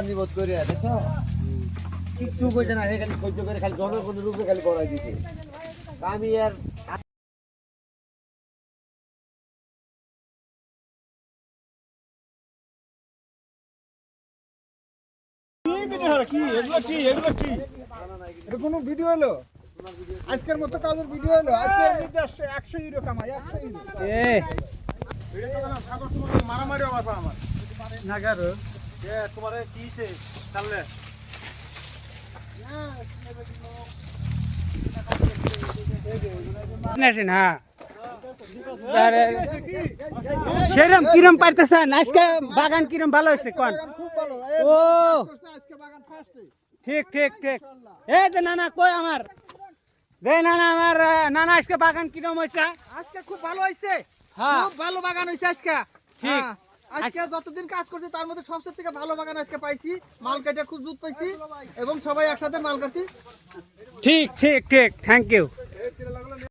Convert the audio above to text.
নিবোধ করে দেখো কিচ্ছু কইছে না খালি সহ্য করে খালি জনগণের রূপে খালি করাই দিছে আমি আর এটা কোনো ভিডিও হলো আজকের মতো কাজের ভিডিও হলো আজকে এমনিতে 100 ইউরো কামাই 100 ইউরো ভিডিও তো না সাগর তোমার মারামারি অবস্থা আমার নাগারো তোমার কি হইছে চললে নাছেন হ্যাঁ সেরম কিরম পারতেছেন আজকে বাগান কিরম ভালো হয়েছে কোন খুব ভালো ও আজকে বাগান ফার্স্টে ঠিক ঠিক ঠিক এই যে নানা কই আমার রে নানা আমার নানা আজকে বাগান কিরম হয়েছে আজকে খুব ভালো হইছে হ্যাঁ। খুব ভালো বাগান হইছে আজকে ঠিক। হ্যাঁ, আজকে যতদিন কাজ করছি তার মধ্যে সবচেয়ে থেকে ভালো বাগান আজকে পাইছি মাল কেটে খুব জুত পাইছি এবং সবাই একসাথে মাল কাটছি ঠিক ঠিক ঠিক থ্যাংক ইউ